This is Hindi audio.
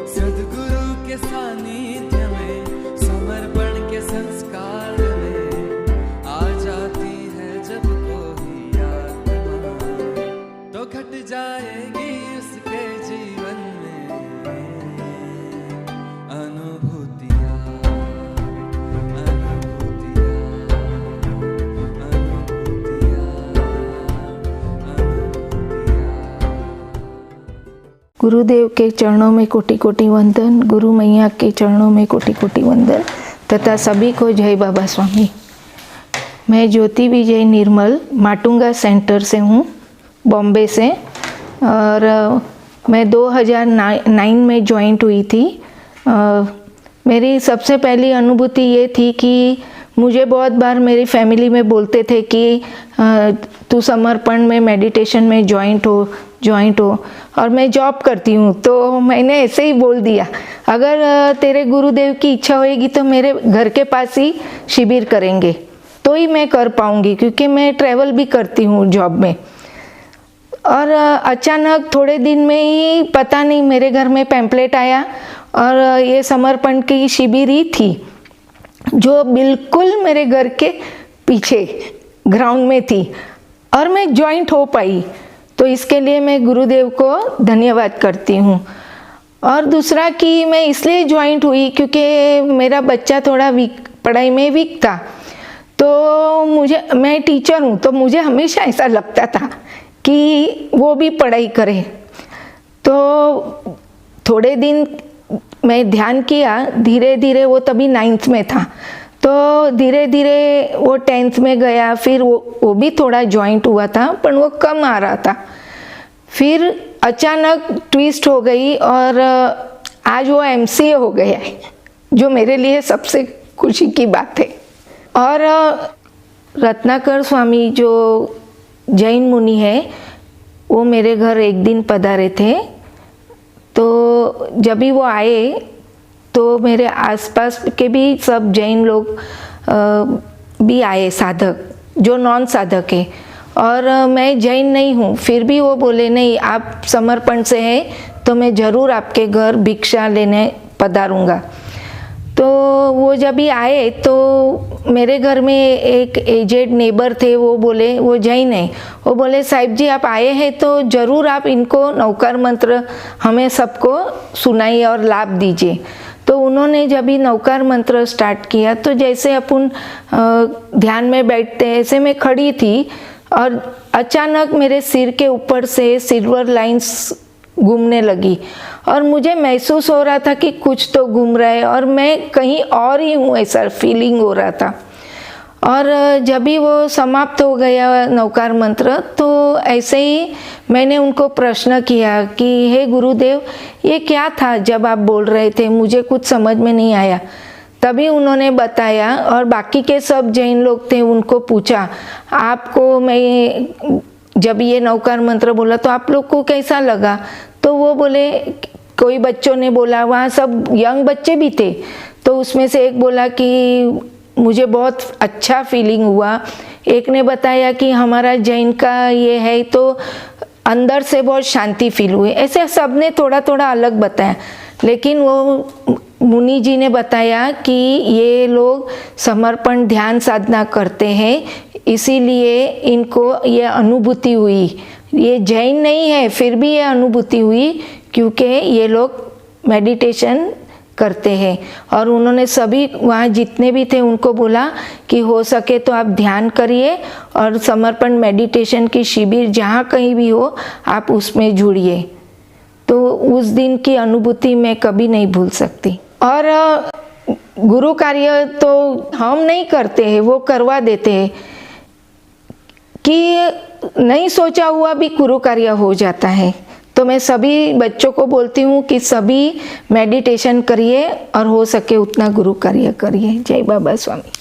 सद्गुरु के सानिध्य में समर्पण के संस्कार में आ जाती है जब कोई आत्मा, तो घट जाएगी उसके जीवन में अनुभूतियाँ, अनुभूतियाँ, अनुभूतियाँ, अनुभूतियाँ। गुरुदेव के चरणों में कोटि कोटि वंदन, गुरु मैया के चरणों में कोटि कोटि वंदन तथा सभी को जय बाबा स्वामी। मैं ज्योति विजय निर्मल माटुंगा सेंटर से हूँ, बॉम्बे से, और मैं 2009 में जॉइंट हुई थी। मेरी सबसे पहली अनुभूति ये थी कि मुझे बहुत बार मेरी फैमिली में बोलते थे कि तू समर्पण में मेडिटेशन में जॉइंट हो, और मैं जॉब करती हूँ, तो मैंने ऐसे ही बोल दिया, अगर तेरे गुरुदेव की इच्छा होएगी तो मेरे घर के पास ही शिविर करेंगे तो ही मैं कर पाऊँगी, क्योंकि मैं ट्रैवल भी करती हूँ जॉब में। और अचानक थोड़े दिन में ही पता नहीं मेरे घर में पैम्पलेट आया, और ये समर्पण की शिविर ही थी जो बिल्कुल मेरे घर के पीछे ग्राउंड में थी, और मैं जॉइंट हो पाई। तो इसके लिए मैं गुरुदेव को धन्यवाद करती हूँ। और दूसरा कि मैं इसलिए जॉइंट हुई क्योंकि मेरा बच्चा थोड़ा पढ़ाई में वीक था, तो मैं टीचर हूँ, तो मुझे हमेशा ऐसा लगता था कि वो भी पढ़ाई करे। तो थोड़े दिन मैं ध्यान किया, धीरे धीरे, वो तभी 9th में था, तो धीरे धीरे वो 10th में गया, फिर वो भी थोड़ा जॉइंट हुआ था, पर वो कम आ रहा था। फिर अचानक ट्विस्ट हो गई और आज वो MCA हो गया है, जो मेरे लिए सबसे खुशी की बात है। और रत्नाकर स्वामी जो जैन मुनि है, वो मेरे घर एक दिन पधारे थे। तो जब भी वो आए तो मेरे आसपास के भी सब जैन लोग भी आए, साधक जो नॉन साधक है, और मैं जैन नहीं हूँ, फिर भी वो बोले नहीं, आप समर्पण से हैं तो मैं ज़रूर आपके घर भिक्षा लेने पधारूँगा। तो वो जब भी आए तो मेरे घर में एक एजेड नेबर थे, वो बोले, वो जैन है, वो बोले साहिब जी आप आए हैं तो ज़रूर आप इनको नवकार मंत्र हमें सबको सुनाइए और लाभ दीजिए। तो उन्होंने जब भी नवकार मंत्र स्टार्ट किया, तो जैसे अपन ध्यान में बैठते हैं ऐसे मैं खड़ी थी, और अचानक मेरे सिर के ऊपर से सिल्वर लाइंस घूमने लगी, और मुझे महसूस हो रहा था कि कुछ तो घूम रहा है और मैं कहीं और ही हूँ, ऐसा फीलिंग हो रहा था। और जब भी वो समाप्त हो गया नवकार मंत्र, तो ऐसे ही मैंने उनको प्रश्न किया कि हे गुरुदेव, ये क्या था जब आप बोल रहे थे, मुझे कुछ समझ में नहीं आया। तभी उन्होंने बताया, और बाकी के सब जैन लोग थे, उनको पूछा आपको मैं जब ये नवकार मंत्र बोला तो आप लोग को कैसा लगा। तो वो बोले, कोई बच्चों ने बोला, वहाँ सब यंग बच्चे भी थे, तो उसमें से एक बोला कि मुझे बहुत अच्छा फीलिंग हुआ। एक ने बताया कि हमारा जैन का ये है तो अंदर से बहुत शांति फील हुई। ऐसे सब ने थोड़ा थोड़ा अलग बताया, लेकिन वो मुनि जी ने बताया कि ये लोग समर्पण ध्यान साधना करते हैं, इसीलिए इनको ये अनुभूति हुई। ये जैन नहीं है, फिर भी ये अनुभूति हुई क्योंकि ये लोग मेडिटेशन करते हैं। और उन्होंने सभी वहाँ जितने भी थे उनको बोला कि हो सके तो आप ध्यान करिए, और समर्पण मेडिटेशन की शिविर जहाँ कहीं भी हो आप उसमें जुड़िए। तो उस दिन की अनुभूति मैं कभी नहीं भूल सकती। और गुरु कार्य तो हम नहीं करते हैं, वो करवा देते हैं, कि नहीं सोचा हुआ भी गुरु कार्य हो जाता है। तो मैं सभी बच्चों को बोलती हूँ कि सभी मेडिटेशन करिए और हो सके उतना गुरु कार्य करिए। जय बाबा स्वामी।